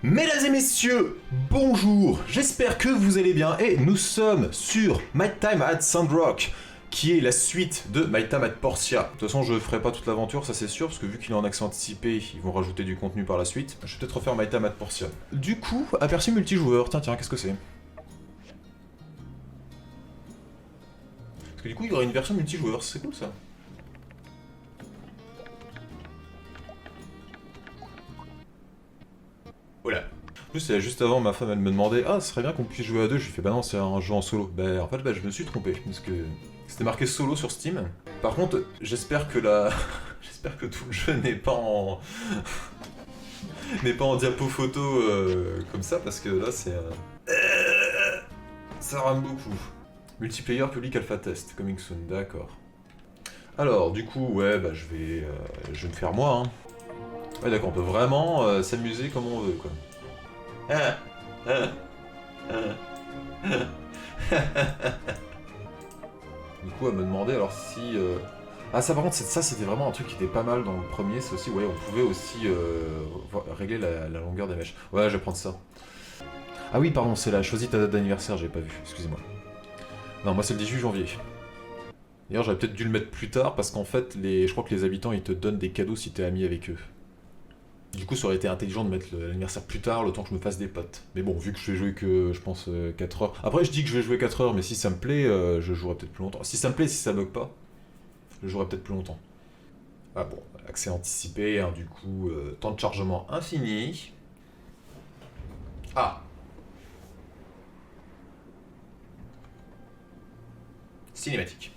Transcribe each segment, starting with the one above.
Mesdames et messieurs, bonjour, j'espère que vous allez bien et nous sommes sur My Time at Sandrock, qui est la suite de My Time at Portia. De toute façon, je ferai pas toute l'aventure, ça c'est sûr, parce que vu qu'il est en accès anticipé, ils vont rajouter du contenu par la suite. Je vais peut-être refaire My Time at Portia. Du coup, aperçu multijoueur, tiens, qu'est-ce que c'est? Parce que du coup, il y aura une version multijoueur, c'est cool ça. Voilà. En plus, juste avant, ma femme, elle me demandait « Ah, ce serait bien qu'on puisse jouer à deux ». Je lui fais « Bah non, c'est un jeu en solo ». Bah en fait, je me suis trompé, parce que c'était marqué solo sur Steam. Par contre, j'espère que j'espère que tout le jeu n'est pas en... n'est pas en diapo photo comme ça, parce que là, c'est... ça rame beaucoup. Multiplayer public alpha test, coming soon, d'accord. Alors, du coup, ouais, bah je vais me faire moi, hein. Ouais, d'accord, on peut vraiment s'amuser comme on veut, quoi. Du coup, elle me demandait alors si... Ah, ça par contre, ça c'était vraiment un truc qui était pas mal dans le premier, c'est aussi, ouais, on pouvait aussi régler la longueur des mèches. Ouais, je vais prendre ça. Ah oui, pardon, c'est là, choisis ta date d'anniversaire, j'ai pas vu, excusez-moi. Non, moi c'est le 18 janvier. D'ailleurs, j'aurais peut-être dû le mettre plus tard, parce qu'en fait, je crois que les habitants, ils te donnent des cadeaux si t'es ami avec eux. Du coup, ça aurait été intelligent de mettre l'anniversaire plus tard, le temps que je me fasse des potes. Mais bon, vu que je vais jouer que, je pense, 4 heures... Après, je dis que je vais jouer 4 heures, mais si ça me plaît, je jouerai peut-être plus longtemps. Si ça me plaît, si ça bug pas, je jouerai peut-être plus longtemps. Ah bon, accès anticipé, hein, du coup, temps de chargement infini. Ah. Cinématique.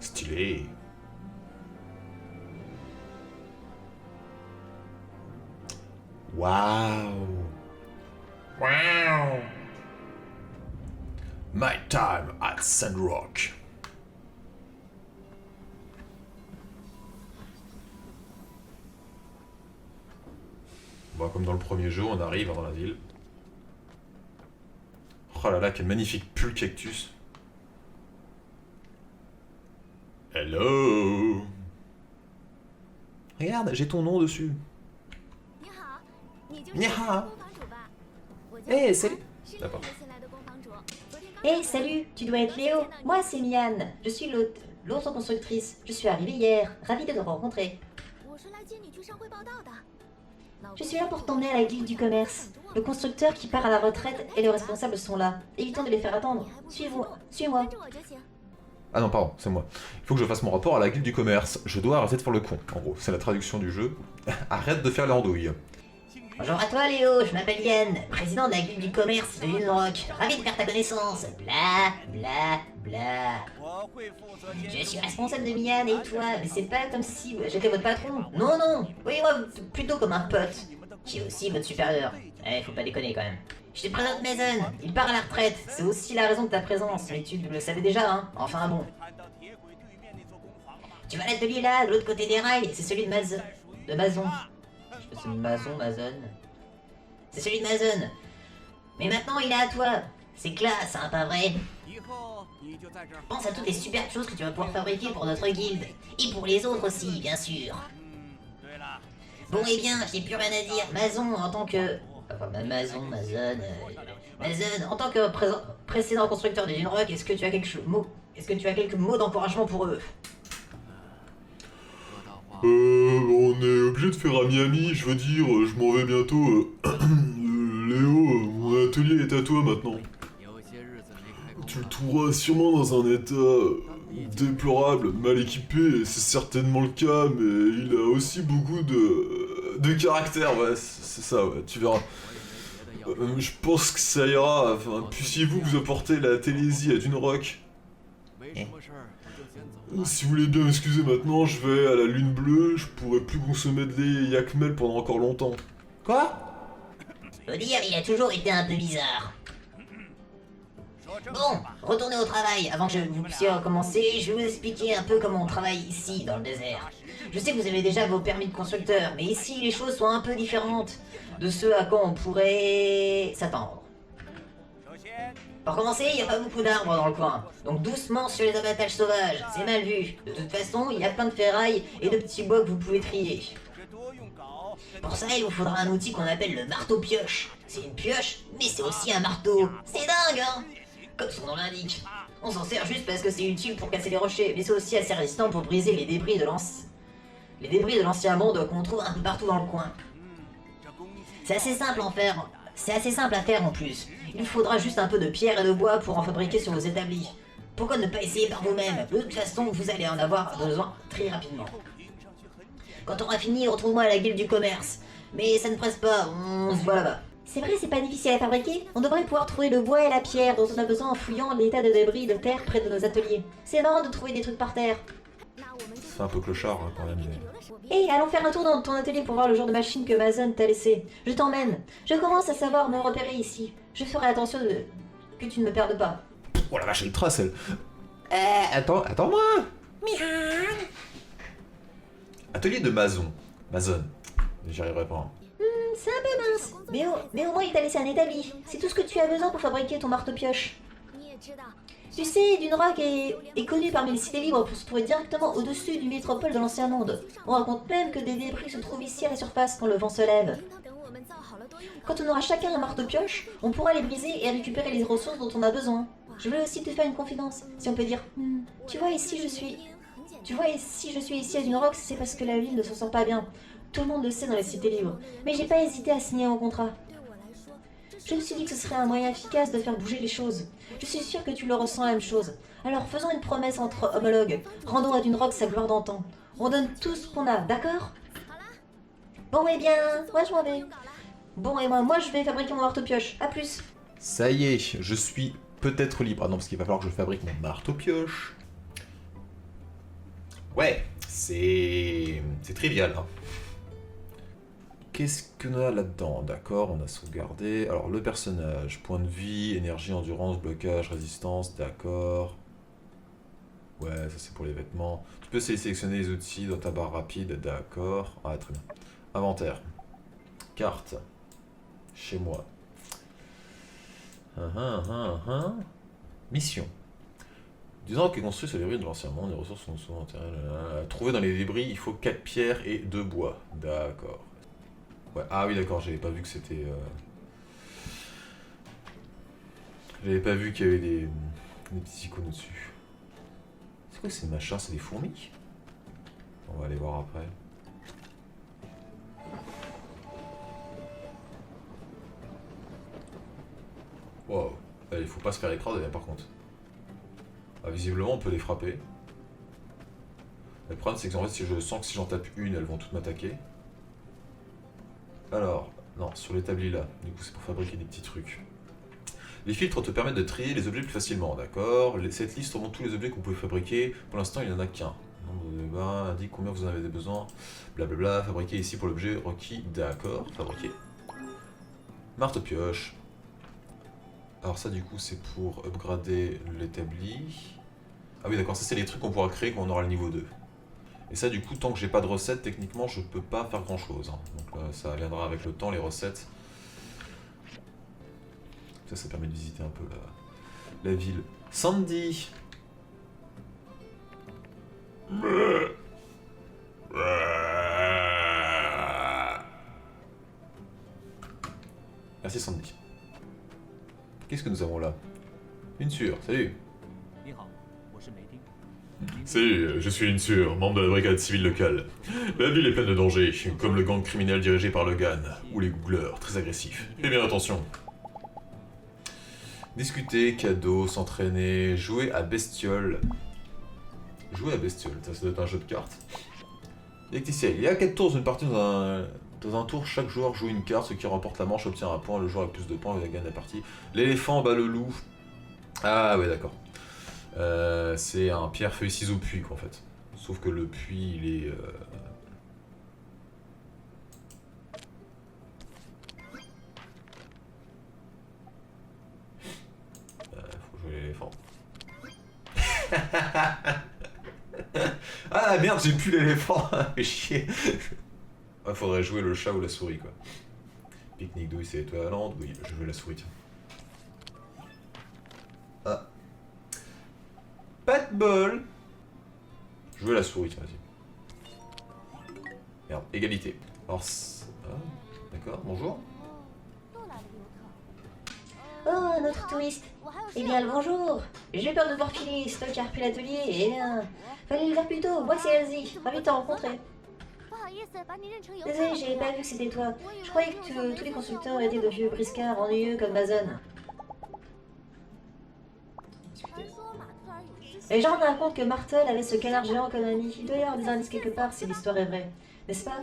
Stylé. Waouh. Wow. My Time at Sandrock. Bon, comme dans le premier jeu, on arrive dans la ville. Oh là là, quel magnifique pull cactus. Hello. Regarde, j'ai ton nom dessus. Nia. Eh, salut. D'accord. Hé, salut, tu dois être Léo. Moi, c'est Mian. Je suis l'autre constructrice. Je suis arrivée hier. Ravie de te rencontrer. Je suis là pour t'emmener à la guilde du commerce. Le constructeur qui part à la retraite et le responsable sont là. Évitons de les faire attendre. Suis-moi. Ah non, pardon, c'est moi. Il faut que je fasse mon rapport à la guilde du commerce. Je dois arrêter de faire le con. En gros, c'est la traduction du jeu. Arrête de faire l'andouille. Bonjour à toi, Léo. Je m'appelle Yann, président de la guilde du commerce de Lunrock. Ravi de faire ta connaissance. Bla, bla, bla. Je suis responsable de Mian et toi, mais c'est pas comme si j'étais votre patron. Non, non. Voyez-moi plutôt comme un pote. J'ai aussi votre supérieur. Faut pas déconner quand même. Je te présente Mason, il part à la retraite, c'est aussi la raison de ta présence, mais tu le savais déjà, hein. Enfin bon. Tu vois l'atelier là, de l'autre côté des rails, c'est celui de Mason. Je sais pas si c'est Mason. C'est celui de Mason. Mais maintenant il est à toi. C'est classe, hein, pas vrai? Pense à toutes les superbes choses que tu vas pouvoir fabriquer pour notre guilde. Et pour les autres aussi, bien sûr. Bon, eh bien, j'ai plus rien à dire. Mason, en tant que... Mason, en tant que précédent constructeur de Lunrock, est-ce que tu as quelques mots d'encouragement pour eux? On est obligé de faire ami-ami, je veux dire, je m'en vais bientôt. Léo, mon atelier est à toi maintenant. Tu le trouveras sûrement dans un état déplorable, mal équipé, c'est certainement le cas, mais il a aussi beaucoup de caractère, ouais, c'est ça, ouais, tu verras. Je pense que ça ira, enfin, puissiez-vous vous apporter la télésie à Lunrock. Si vous voulez bien m'excuser maintenant, je vais à la lune bleue, je pourrai plus consommer de lait Yakmel pendant encore longtemps. Quoi? Faut dire, il a toujours été un peu bizarre. Bon, retournez au travail. Avant que vous puissiez recommencer, je vais vous expliquer un peu comment on travaille ici, dans le désert. Je sais que vous avez déjà vos permis de constructeur, mais ici les choses sont un peu différentes de ce à quoi on pourrait s'attendre. Pour commencer, il n'y a pas beaucoup d'arbres dans le coin, donc doucement sur les abattages sauvages, c'est mal vu. De toute façon, il y a plein de ferrailles et de petits bois que vous pouvez trier. Pour ça, il vous faudra un outil qu'on appelle le marteau-pioche. C'est une pioche, mais c'est aussi un marteau. C'est dingue, hein? Comme son nom l'indique. On s'en sert juste parce que c'est utile pour casser les rochers, mais c'est aussi assez résistant pour briser les débris de l'ancien monde qu'on trouve un peu partout dans le coin. C'est assez simple à faire en plus. Il faudra juste un peu de pierre et de bois pour en fabriquer sur vos établis. Pourquoi ne pas essayer par vous-même? De toute façon, vous allez en avoir besoin très rapidement. Quand on aura fini, retrouve-moi à la guilde du commerce. Mais ça ne presse pas, on se voit là-bas. C'est vrai, c'est pas difficile à fabriquer. On devrait pouvoir trouver le bois et la pierre dont on a besoin en fouillant les tas de débris de terre près de nos ateliers. C'est marrant de trouver des trucs par terre. C'est un peu clochard hein, quand même. Hé, allons faire un tour dans ton atelier pour voir le genre de machine que Mason t'a laissé. Je t'emmène. Je commence à savoir me repérer ici. Je ferai attention que tu ne me perdes pas. Oh la vache, elle trace elle. Attends-moi. Atelier de Mason. J'y arriverai pas. C'est un peu mince. Mais au moins il t'a laissé un établi. C'est tout ce que tu as besoin pour fabriquer ton marteau-pioche. Tu sais, Dunrock est connu parmi les cités libres pour se trouver directement au-dessus du métropole de l'ancien monde. On raconte même que des débris se trouvent ici à la surface quand le vent se lève. Quand on aura chacun un marteau-pioche, on pourra les briser et récupérer les ressources dont on a besoin. Je voulais aussi te faire une confidence, si on peut dire. Tu vois, si je suis ici à Dunrock, c'est parce que la ville ne s'en sort pas bien. Tout le monde le sait dans les cités libres. Mais j'ai pas hésité à signer un contrat. Je me suis dit que ce serait un moyen efficace de faire bouger les choses. Je suis sûre que tu le ressens la même chose. Alors faisons une promesse entre homologues. Rendons à Dunrock sa gloire d'antan. On donne tout ce qu'on a, d'accord? Bon, eh bien, moi je m'en vais. Bon, et moi je vais fabriquer mon marteau-pioche. À plus. Ça y est, je suis peut-être libre. Ah non, parce qu'il va falloir que je fabrique mon marteau-pioche. Ouais, c'est trivial. Hein. Qu'est-ce qu'on a là-dedans? D'accord, on a sauvegardé. Alors, le personnage, point de vie, énergie, endurance, blocage, résistance, d'accord. Ouais, ça c'est pour les vêtements. Tu peux sélectionner les outils dans ta barre rapide, d'accord. Ah, très bien. Inventaire. Carte. Chez moi. Mission. Disons qu'il est construit sur les ruines de l'ancien monde, les ressources sont souvent enterrées. Trouver dans les débris, il faut 4 pierres et 2 bois. D'accord. Ouais. Ah oui, d'accord, j'avais pas vu que c'était. J'avais pas vu qu'il y avait des petits icônes au-dessus. C'est quoi ces machins? C'est des fourmis? On va aller voir après. Wow. Il faut pas se faire écraser par contre. Ah, visiblement on peut les frapper. Le problème c'est que en fait si je sens que si j'en tape une, elles vont toutes m'attaquer. Alors, non, sur l'établi là, du coup c'est pour fabriquer des petits trucs. Les filtres te permettent de trier les objets plus facilement, d'accord. Cette liste remonte tous les objets que vous pouvez fabriquer. Pour l'instant il n'y en a qu'un. Nombre de bains indique combien vous en avez besoin. Blablabla, fabriquer ici pour l'objet requis, d'accord, fabriquer. Marteau-pioche. Alors ça du coup c'est pour upgrader l'établi. Ah oui d'accord, ça c'est les trucs qu'on pourra créer quand on aura le niveau 2. Et ça du coup tant que j'ai pas de recettes, techniquement je peux pas faire grand chose. Hein. Donc ça viendra avec le temps, les recettes. Ça permet de visiter un peu la ville. Sandy. Merci Sandy. Qu'est-ce que nous avons là? Une sûre, salut. Salut, je suis une sûre, membre de la brigade civile locale. La ville est pleine de dangers, comme le gang criminel dirigé par Logan, ou les googleurs, très agressifs. Et bien attention. Discuter, cadeau, s'entraîner, jouer à bestiole. Jouer à bestiole, ça doit être un jeu de cartes. Lecticiel, il y a 4 tours d'une partie dans un tour, chaque joueur joue une carte, ce qui remporte la manche obtient un point, le joueur avec plus de points il gagne la partie. L'éléphant bat le loup. Ah ouais d'accord. C'est un pierre, feuille, ciseaux, puits quoi en fait. Sauf que le puits il est... faut jouer l'éléphant. Ah Ah merde, j'ai plus l'éléphant. Fais chier. Ah, faudrait jouer le chat ou la souris, quoi. Pique-nique douille, c'est étoilante. Oui, je veux la souris, tiens. Ah. Pas de bol. Je veux la souris, tiens, vas-y. Merde, égalité. Alors, ah, d'accord, bonjour. Oh, un autre touriste. Eh bien, le bonjour. J'ai peur de devoir filer, stock a repris l'atelier, et fallait le faire plus tôt. Moi, c'est Elsie. Ravi de te rencontrer. Désolé, j'avais pas vu que c'était toi. Je croyais que tous les constructeurs étaient de vieux briscards ennuyeux comme Mason. Les gens racontent que Martel avait ce canard géant comme ami. Il doit y avoir des indices quelque part si l'histoire est vraie. N'est-ce pas?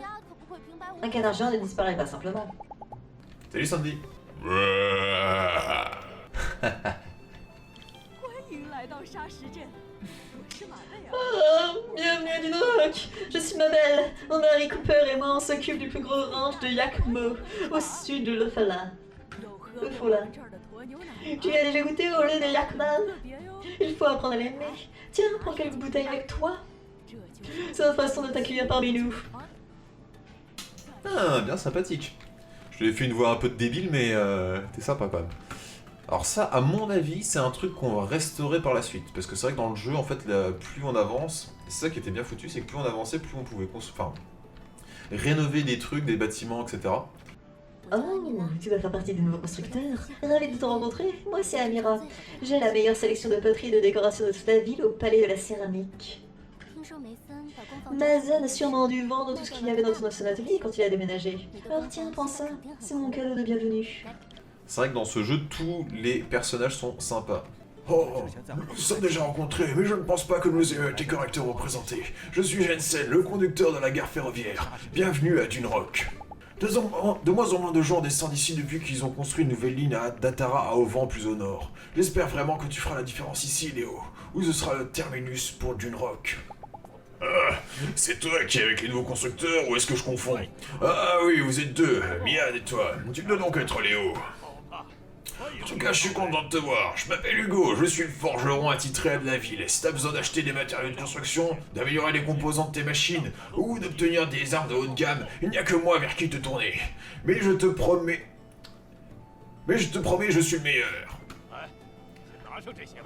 Un canard géant ne disparaît pas simplement. Salut Sandy. Bienvenue à Dunrock. Je suis Mabel. Mon mari Cooper et moi on s'occupe du plus gros ranch de Yakmo, au sud de Lefala. Tu as déjà goûté au lait de Yakman? Il faut apprendre à l'aimer. Tiens, prends quelques bouteilles avec toi. C'est notre façon de t'accueillir parmi nous. Ah, bien sympathique. Je lui ai fait une voix un peu de débile, mais t'es sympa quand même. Alors ça, à mon avis, c'est un truc qu'on va restaurer par la suite. Parce que c'est vrai que dans le jeu, en fait, plus on avance, c'est ça qui était bien foutu, c'est que plus on avançait, plus on pouvait rénover des trucs, des bâtiments, etc. Oh, tu vas faire partie des nouveaux constructeurs. Ravi de te rencontrer. Moi, c'est Amira. J'ai la meilleure sélection de poterie et de décoration de toute la ville au palais de la céramique. Mason a sûrement dû vendre tout ce qu'il y avait dans son atelier quand il a déménagé. Alors tiens, prends ça. C'est mon cadeau de bienvenue. C'est vrai que dans ce jeu, tous les personnages sont sympas. Oh, nous nous sommes déjà rencontrés, mais je ne pense pas que nous ayons été correctement représentés. Je suis Jensen, le conducteur de la gare ferroviaire. Bienvenue à Dunrock. De moins en moins de gens descendent ici depuis qu'ils ont construit une nouvelle ligne d'Atara à Auvent plus au nord. J'espère vraiment que tu feras la différence ici, Léo, où ce sera le terminus pour Dunrock. C'est toi qui es avec les nouveaux constructeurs ou est-ce que je confonds? Ah oui, vous êtes deux, Mian et toi. Tu dois donc être Léo. En tout cas, je suis content de te voir. Je m'appelle Hugo, je suis le forgeron attitré de la ville. Si t'as besoin d'acheter des matériaux de construction, d'améliorer les composants de tes machines, ou d'obtenir des armes de haut de gamme, il n'y a que moi vers qui te tourner. Mais je te promets, je suis le meilleur.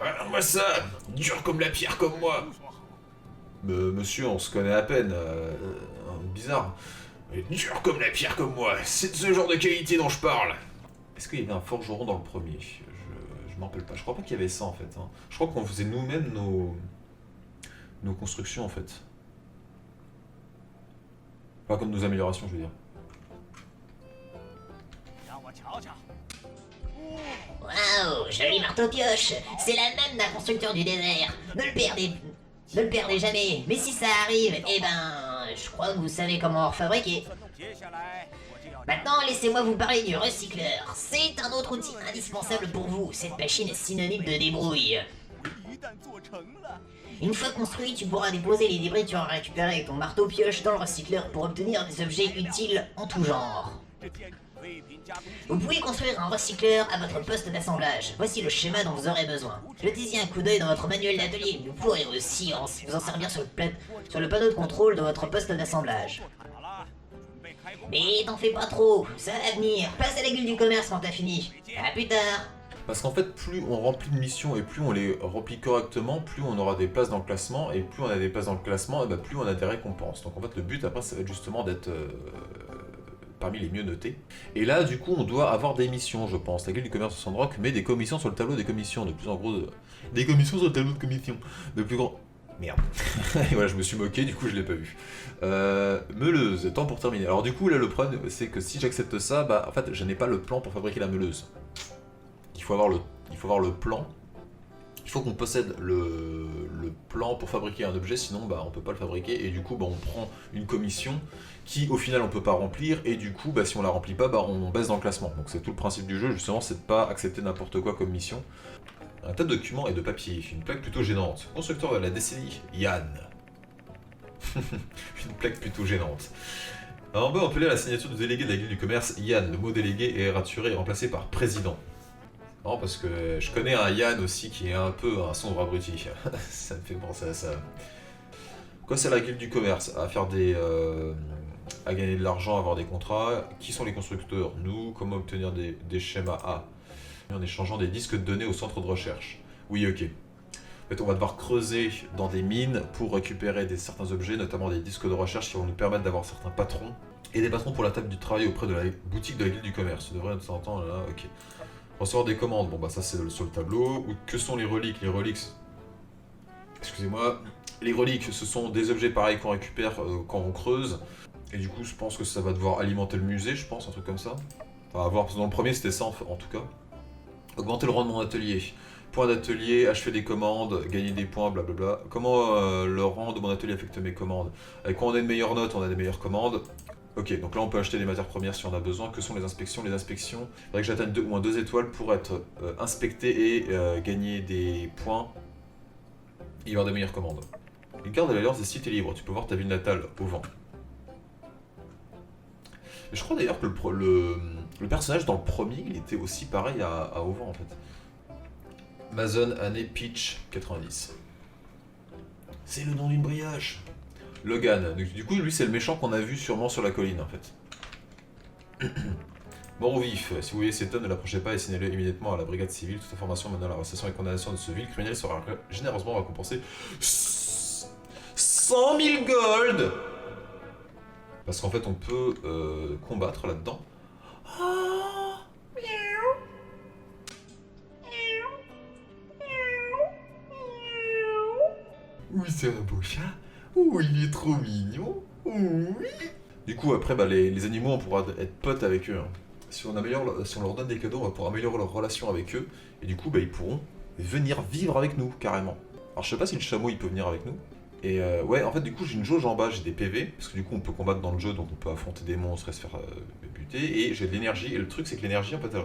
Alors moi ça, dur comme la pierre comme moi. Monsieur, on se connaît à peine. Bizarre. Dur comme la pierre comme moi, c'est de ce genre de qualité dont je parle. Est-ce qu'il y avait un forgeron dans le premier? Je m'en rappelle pas. Je crois pas qu'il y avait ça en fait. Hein. Je crois qu'on faisait nous-mêmes nos constructions en fait. Pas comme nos améliorations, je veux dire. Waouh, joli marteau-pioche. C'est la même d'un constructeur du désert. Ne le perdez jamais. Mais si ça arrive, eh ben, je crois que vous savez comment en fabriquer. Maintenant, laissez-moi vous parler du recycleur. C'est un autre outil indispensable pour vous. Cette machine est synonyme de débrouille. Une fois construit, tu pourras déposer les débris que tu auras récupérés avec ton marteau-pioche dans le recycleur pour obtenir des objets utiles en tout genre. Vous pouvez construire un recycleur à votre poste d'assemblage. Voici le schéma dont vous aurez besoin. Jetez-y un coup d'œil dans votre manuel d'atelier. Vous pourrez aussi vous en servir sur le panneau de contrôle de votre poste d'assemblage. Mais t'en fais pas trop, ça va venir. Passe à la gueule du commerce quand t'as fini. À plus tard. Parce qu'en fait, plus on remplit de missions et plus on les remplit correctement, plus on aura des places dans le classement, et plus on a des places dans le classement, et bah plus on a des récompenses. Donc en fait, le but après, ça va être justement d'être parmi les mieux notés. Et là, du coup, on doit avoir des missions, je pense. La guilde du commerce de Sandrock met des commissions sur le tableau des commissions, de plus en gros des commissions sur le tableau de commissions. De plus grand... Merde. Et voilà, je me suis moqué, du coup je l'ai pas vu. Meuleuse, temps pour terminer. Alors du coup, là, le problème, c'est que si j'accepte ça, bah en fait, je n'ai pas le plan pour fabriquer la meuleuse. Il faut avoir le plan. Il faut qu'on possède le plan pour fabriquer un objet, sinon bah on peut pas le fabriquer. Et du coup, bah on prend une commission qui, au final, on peut pas remplir. Et du coup, bah si on la remplit pas, bah on baisse dans le classement. Donc c'est tout le principe du jeu, justement, c'est de pas accepter n'importe quoi comme mission. Un tas de documents et de papier, une plaque plutôt gênante. Constructeur de la décennie, Yann. Une plaque plutôt gênante. En bas, on peut lire la signature du délégué de la guilde du commerce, Yann. Le mot délégué est raturé et remplacé par président. Non, parce que je connais un Yann aussi qui est un peu un sombre abruti. Ça me fait penser à ça. Quoi c'est la guilde du commerce? À faire des... à gagner de l'argent, à avoir des contrats. Qui sont les constructeurs? Nous. Comment obtenir des schémas A? En échangeant des disques de données au centre de recherche. Oui, ok. En fait, on va devoir creuser dans des mines pour récupérer certains objets, notamment des disques de recherche qui vont nous permettre d'avoir certains patrons. Et des patrons pour la table du travail auprès de la boutique de la guilde du commerce. Ça devrait être s'entendre là, ok. Recevoir des commandes, bon bah ça c'est sur le tableau. Ou que sont les reliques? Les reliques, excusez-moi, les reliques ce sont des objets pareils qu'on récupère quand on creuse. Et du coup je pense que ça va devoir alimenter le musée, je pense, un truc comme ça. Enfin à voir, parce que dans le premier c'était ça en tout cas. Augmenter le rang de mon atelier. Point d'atelier, achever des commandes, gagner des points, blablabla. Comment le rang de mon atelier affecte mes commandes? Quand on a une meilleure note, on a des meilleures commandes. Ok, donc là on peut acheter des matières premières si on a besoin. Que sont les inspections? Les inspections, il faudrait que j'atteigne au moins 2 étoiles pour être inspecté et gagner des points et avoir des meilleures commandes. Une carte de l'alliance des cités libres, tu peux voir ta ville natale au vent. Et je crois d'ailleurs que le personnage dans le premier, il était aussi pareil à au vent en fait. Mason, année Peach, 90. C'est le nom d'une brioche. Logan, du coup lui c'est le méchant qu'on a vu sûrement sur la colline en fait. Mort au vif, si vous voyez cet homme ne l'approchez pas et signalez immédiatement à la brigade civile. Toute information menant à l'arrestation et condamnation de ce vil criminel sera généreusement récompensée 100 000 gold. Parce qu'en fait on peut combattre là-dedans. Oui, c'est un beau chat. Oh, il est trop mignon. Oui. Du coup, après, bah, les animaux, on pourra être potes avec eux. Hein. Si on leur donne des cadeaux, on va pouvoir améliorer leur relation avec eux. Et du coup, bah, ils pourront venir vivre avec nous, carrément. Alors, je sais pas si le chameau, il peut venir avec nous. Et ouais, en fait, du coup, j'ai une jauge en bas, j'ai des PV. Parce que du coup, on peut combattre dans le jeu, donc on peut affronter des monstres et se faire buter. Et j'ai de l'énergie. Et le truc, c'est que l'énergie, en fait,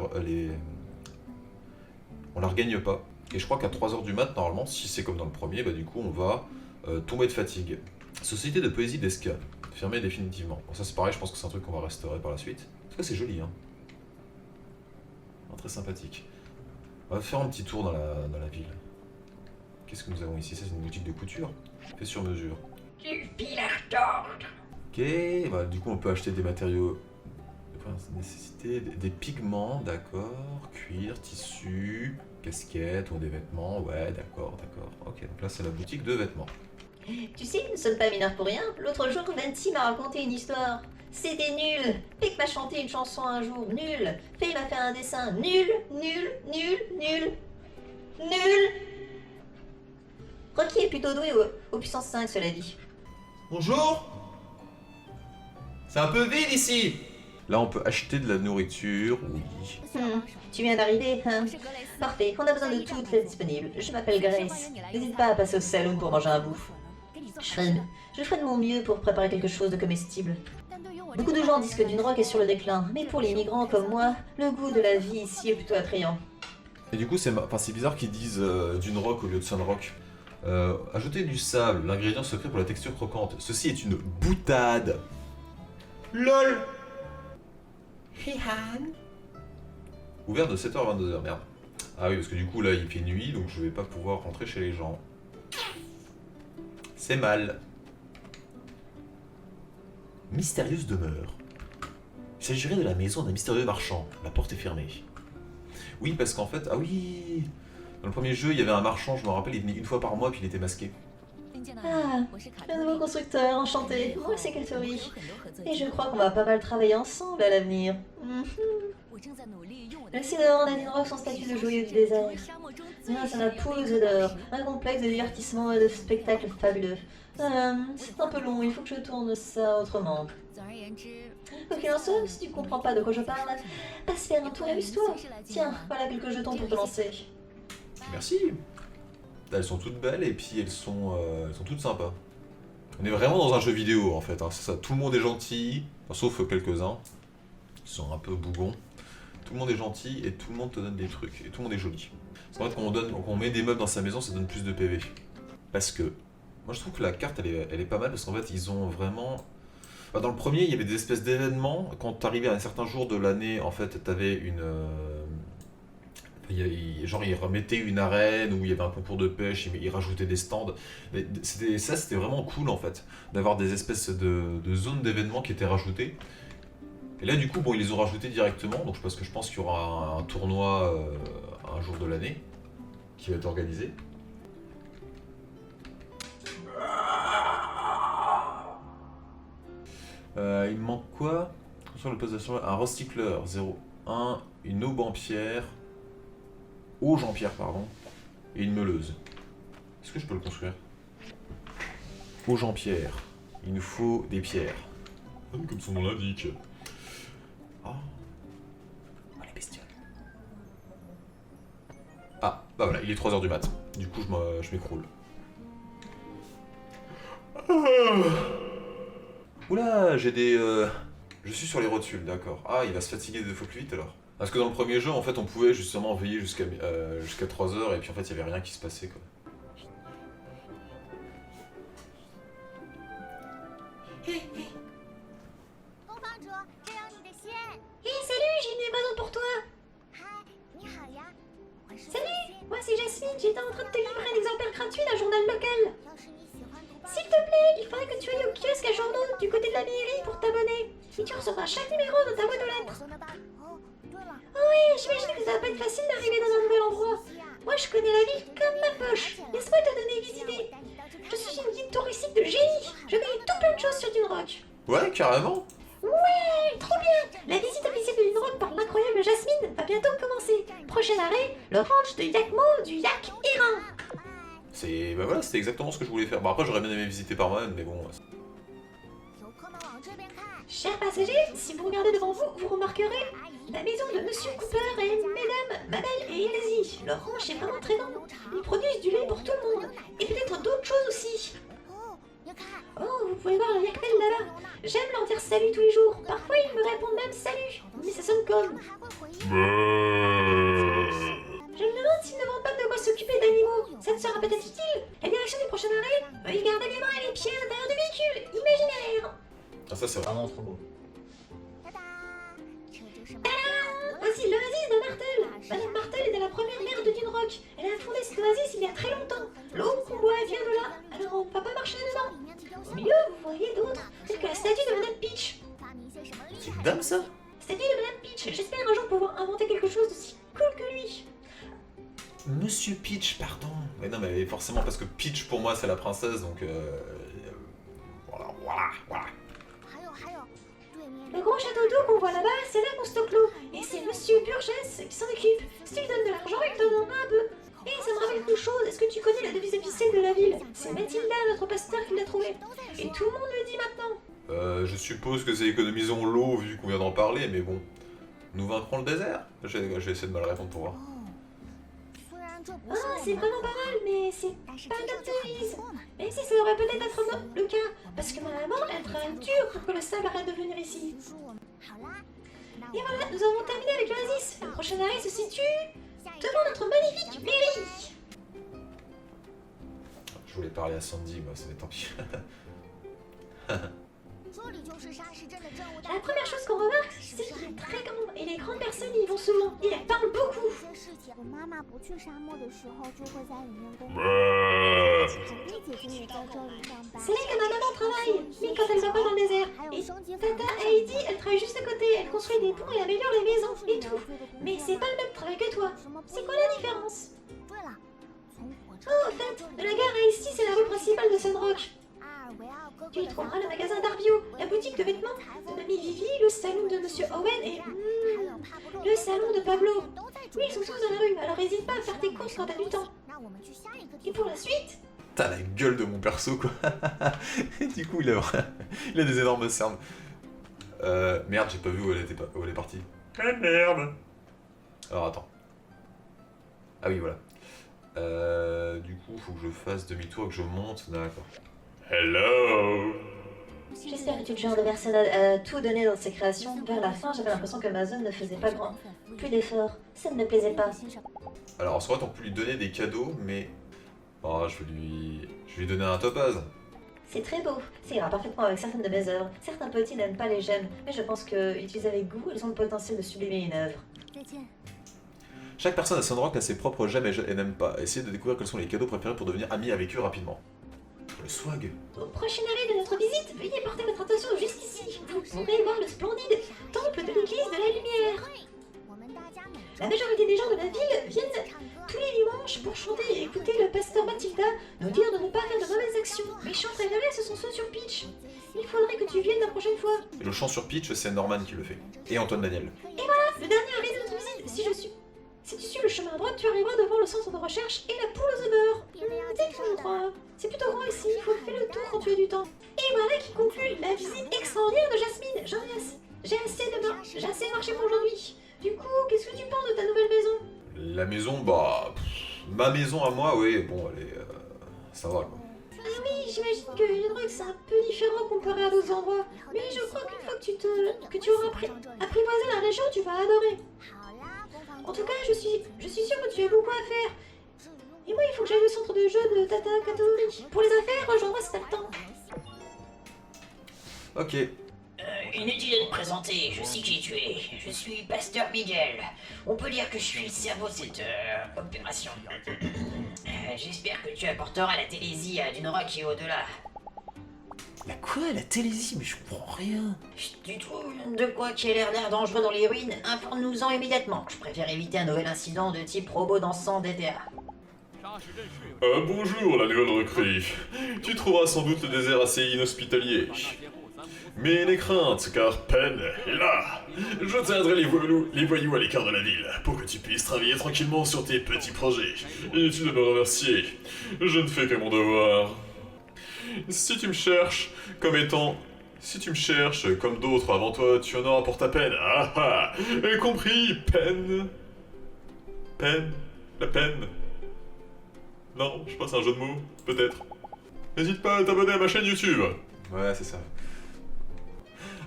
on la regagne pas. Et je crois qu'à 3h du mat, normalement, si c'est comme dans le premier, bah du coup on va tomber de fatigue. Société de poésie d'Esca, fermée définitivement. Bon, ça c'est pareil, je pense que c'est un truc qu'on va restaurer par la suite. En tout cas c'est joli, hein. Très sympathique. On va faire un petit tour dans la ville. Qu'est-ce que nous avons ici? Ça c'est une boutique de couture, fait sur mesure. Du village d'ordre. Ok, bah, du coup on peut acheter des matériaux de nécessité, des pigments, d'accord, cuir, tissu, casquettes ou des vêtements, ouais, d'accord. Ok, donc là c'est la boutique de vêtements. Tu sais, nous ne sommes pas mineurs pour rien. L'autre jour, Venti m'a raconté une histoire. C'était nul. Fake m'a chanté une chanson un jour. Nul. Faye m'a fait un dessin. Nul. Rocky est plutôt doué au puissance 5, cela dit. Bonjour. C'est un peu vide ici. Là on peut acheter de la nourriture, oui. Tu viens d'arriver, hein? Parfait, on a besoin de toutes les disponibles. Je m'appelle Grace. N'hésite pas à passer au saloon pour manger un bout. Je ferai de mon mieux pour préparer quelque chose de comestible. Beaucoup de gens disent que Dunrock est sur le déclin, mais pour les migrants comme moi, le goût de la vie ici est plutôt attrayant. Et du coup c'est bizarre qu'ils disent Dunrock au lieu de Sunrock. Ajouter du sable, l'ingrédient secret pour la texture croquante. Ceci est une boutade. LOL. Ouvert de 7h à 22h, merde. Ah oui, parce que du coup là il fait nuit, donc je vais pas pouvoir rentrer chez les gens. C'est mal. Mystérieuse demeure. Il s'agirait de la maison d'un mystérieux marchand. La porte est fermée. Oui, parce qu'en fait... Ah oui. Dans le premier jeu, il y avait un marchand, je me rappelle, il venait une fois par mois, puis il était masqué. Ah, le nouveau constructeur, enchanté. Moi, c'est Kateri. Et je crois qu'on va pas mal travailler ensemble à l'avenir. Laissez dehors Dunrock son statut de joyeux du désert. Grâce à la poule aux œufs d'or, un complexe de divertissement et de spectacles fabuleux. C'est un peu long, il faut que je tourne ça autrement. Quoi qu'il en soit, si tu comprends pas de quoi je parle, passe faire un tour et amuse-toi. Tiens, voilà quelques jetons pour te lancer. Merci. Elles sont toutes belles et puis elles sont toutes sympas. On est vraiment dans un jeu vidéo en fait, hein. C'est ça. Tout le monde est gentil, enfin, sauf quelques-uns qui sont un peu bougons. Tout le monde est gentil et tout le monde te donne des trucs et tout le monde est joli. C'est vrai quand on met des meubles dans sa maison, ça donne plus de PV. Parce que moi je trouve que la carte elle est pas mal parce qu'en fait ils ont vraiment... Enfin, dans le premier il y avait des espèces d'événements. Quand tu arrivais à un certain jour de l'année, en fait t'avais une... Genre, il remettait une arène où il y avait un concours de pêche, il rajoutait des stands. C'était vraiment cool en fait, d'avoir des espèces de zones d'événements qui étaient rajoutées. Et là, du coup, bon, ils les ont rajoutés directement, donc parce que je pense qu'il y aura un tournoi un jour de l'année qui va être organisé. Il me manque quoi? Sur le poste d'assurance, un recycleur 0,1, une aube en pierre, auge en pierre, pardon, et une meuleuse. Est-ce que je peux le construire? Auge en pierre. Il nous faut des pierres. Comme son nom l'indique. Oh. Oh, les bestioles. Ah, bah voilà, il est 3h du mat. Du coup, je m'écroule. Oula, j'ai des... Je suis sur les rotules, d'accord. Ah, il va se fatiguer 2 fois plus vite alors. Parce que dans le premier jeu, en fait, on pouvait justement veiller jusqu'à 3h et puis en fait, il n'y avait rien qui se passait, quoi. Hé, salut, j'ai une maison pour toi. Salut, moi c'est Jasmine, j'étais en train de te livrer un exemplaire gratuit d'un journal local. S'il te plaît, il faudrait que tu ailles au kiosque à journaux du côté de la mairie pour t'abonner. Et tu recevras chaque numéro dans ta boîte aux lettres. Oh oui, j'imagine que ça va pas être facile d'arriver dans un nouvel endroit. Moi je connais la ville comme ma poche. Laisse-moi te donner des idées. Je suis une guide touristique de génie. Je connais tout plein de choses sur Dune Rock. Ouais, carrément. Ouais, trop bien. La visite officielle de Dune Rock par l'incroyable Jasmine va bientôt commencer. Prochain arrêt, le ranch de Yakmo du Yak Errant. Bah voilà, c'était exactement ce que je voulais faire. Bon, après, j'aurais bien aimé visiter par moi-même, mais bon... Chers passagers, si vous regardez devant vous, vous remarquerez la maison de Monsieur Cooper et Mesdames Mabel et Elsie. Leur ranch est vraiment très grand. Ils produisent du lait pour tout le monde. Et peut-être d'autres choses aussi. Oh, vous pouvez voir le Yakmel là-bas. J'aime leur dire salut tous les jours. Parfois, ils me répondent même salut. Mais ça sonne comme... Je me demande s'ils ne vendent pas de quoi s'occuper d'animaux. Ça te sera peut-être utile. La direction du prochain arrêt, veuillez garder les mains et les pieds à l'intérieur du véhicule imaginaire. Ah, ça, c'est vraiment trop beau. Voici l'oasis de Martel. Madame Martel était la première maire de Dune Rock. Elle a fondé cette oasis il y a très longtemps. L'eau qu'on boit vient de là, alors on ne va pas marcher dedans. Au milieu, vous voyez d'autres, telles que la statue de Madame Peach. C'est une dame, ça? Statue de Madame Peach. J'espère un jour pouvoir inventer quelque chose d'aussi cool que lui. Monsieur Peach, pardon. Mais non, mais forcément, parce que Peach, pour moi, c'est la princesse, donc... Voilà. Le gros château d'eau qu'on voit là-bas, c'est là qu'on stocke l'eau. Et c'est Monsieur Burgess qui s'en occupe. Si tu lui donnes de l'argent, il te donnera un peu. Et ça me rappelle quelque chose. Est-ce que tu connais la devise officielle de la ville? C'est Mathilda, notre pasteur, qui l'a trouvée. Et tout le monde le dit maintenant. Je suppose que c'est économisons l'eau, vu qu'on vient d'en parler, mais bon... Nous vaincrons le désert? Je vais essayer de mal répondre pour voir. Ah, c'est vraiment pas mal, mais c'est pas notre devise. Même si ça aurait peut-être être le cas, parce que ma maman, elle travaille dur pour que le sable arrête de venir ici. Et voilà, nous avons terminé avec l'oasis. Le prochain arrêt se situe devant notre magnifique mairie. Je voulais parler à Sandy, moi, c'est tant pis. La première chose qu'on remarque, c'est qu'il est très grand et les grandes personnes y vont souvent et elles parlent beaucoup. C'est là que ma maman travaille, mais quand elle va pas dans le désert. Et Tata Heidi, elle travaille juste à côté, elle construit des ponts et améliore les maisons et tout. Mais c'est pas le même travail que toi. C'est quoi la différence? Oh, en fait, de la gare à ici, c'est la rue principale de Sunrock. Tu y trouveras le magasin d'Arbio, la boutique de vêtements de Mamie Vivi, le salon de Monsieur Owen et... le salon de Pablo. Oui, ils sont tous dans la rue, alors n'hésite pas à faire tes courses quand t'as du temps. Et pour la suite... T'as la gueule de mon perso, quoi. Du coup, il a des énormes cernes. Merde, j'ai pas vu où elle est partie. Ah merde. Alors, attends. Ah oui, voilà. Du coup, faut que je fasse demi-tour et que je monte. D'accord. Hello. J'espère que tu es le genre de personne à tout donner dans ses créations. Vers la fin, j'avais l'impression que Amazon ne faisait pas plus d'efforts. Ça ne me plaisait pas. Alors, en soi, on peut lui donner des cadeaux, mais... Oh, je vais lui donner un topaz. C'est très beau. Ça ira parfaitement avec certaines de mes œuvres. Certains petits n'aiment pas les gemmes, mais je pense que, utilisées avec goût, elles ont le potentiel de sublimer une œuvre. Chaque personne à Sunrock a ses propres j'aime et n'aime pas. Essayez de découvrir quels sont les cadeaux préférés pour devenir ami avec eux rapidement. Le swag. Au prochain arrêt de notre visite, veuillez porter votre attention juste ici. Vous pourrez voir le splendide temple de l'église de la lumière. La majorité des gens de la ville viennent tous les dimanches pour chanter et écouter le pasteur Mathilda nous dire de ne pas faire de mauvaises actions. Mes chants préférés, ce sont ceux sur Peach. Il faudrait que tu viennes la prochaine fois. Et le chant sur Peach, c'est Norman qui le fait. Et Antoine Daniel. Et voilà, le dernier arrêt de notre visite. Si tu suis le chemin à droite, tu arriveras devant le centre de recherche et la poule aux œufs beurre. C'est tout droit. C'est plutôt grand ici, il faut faire le tour quand tu as du temps. Et voilà qui conclut la visite extraordinaire de Jasmine. J'ai assez marché pour aujourd'hui. Du coup, qu'est-ce que tu penses de ta nouvelle maison? La maison, bah... ma maison à moi, oui, bon, elle est... ça va, quoi. Ah oui, j'imagine que Hydrox c'est un peu différent comparé à d'autres endroits. Mais je crois qu'une fois que tu auras apprivoisé la région, tu vas adorer. En tout cas, je suis sûre que tu as beaucoup à faire. Et moi, il faut que j'aille au centre de jeu de Tata Katori. Pour les affaires, rejoins-moi si t'as le temps. Ok. Inutile de te présenter, je sais qui tu es. Je suis Pasteur Miguel. On peut dire que je suis le cerveau de cette opération. J'espère que tu apporteras la télésie à Dunrock et au-delà. La quoi? La télésie? Mais je comprends rien. Si tu trouves de quoi qui a l'air dangereux dans les ruines, informe-nous-en immédiatement. Je préfère éviter un nouvel incident de type robot dansant DTA. Bonjour la nouvelle recrue. Tu trouveras sans doute le désert assez inhospitalier. Mais n'aie crainte, car Pen est là. Je tiendrai les voyous à l'écart de la ville, pour que tu puisses travailler tranquillement sur tes petits projets. Inutile de me remercier, je ne fais que mon devoir. Si tu me cherches comme d'autres avant toi, tu en auras pour ta peine. Ah ah, compris, Pen. Pen, la peine. Non, je passe un jeu de mots, peut-être. N'hésite pas à t'abonner à ma chaîne YouTube. Ouais, c'est ça.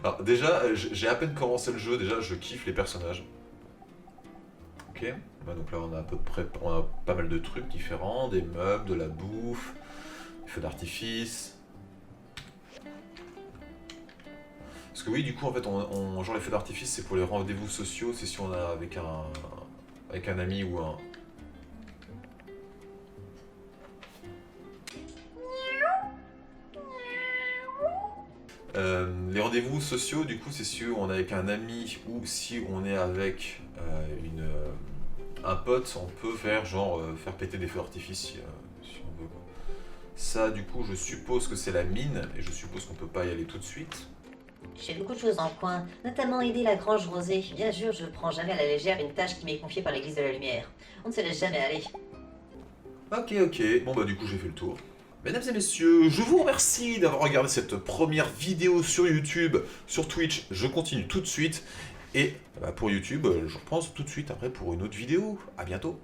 Alors déjà, j'ai à peine commencé le jeu, déjà je kiffe les personnages. Ok, bah, donc là on a à peu près pas mal de trucs différents, des meubles, de la bouffe, des feux d'artifice. Parce que oui, du coup en fait, genre les feux d'artifice c'est pour les rendez-vous sociaux, c'est si on a avec un ami ou un... les rendez-vous sociaux, du coup, c'est si on est avec un ami ou si on est avec un pote, on peut faire genre faire péter des feux d'artifice si on veut. Quoi. Ça, du coup, je suppose que c'est la mine et je suppose qu'on peut pas y aller tout de suite. J'ai beaucoup de choses en coin, notamment aider la Grange Rosée. Bien sûr, je prends jamais à la légère une tâche qui m'est confiée par l'Église de la Lumière. On ne se laisse jamais aller. Ok, bon bah du coup j'ai fait le tour. Mesdames et messieurs, je vous remercie d'avoir regardé cette première vidéo sur YouTube, sur Twitch, je continue tout de suite. Et bah, pour YouTube, je repense tout de suite après pour une autre vidéo. À bientôt.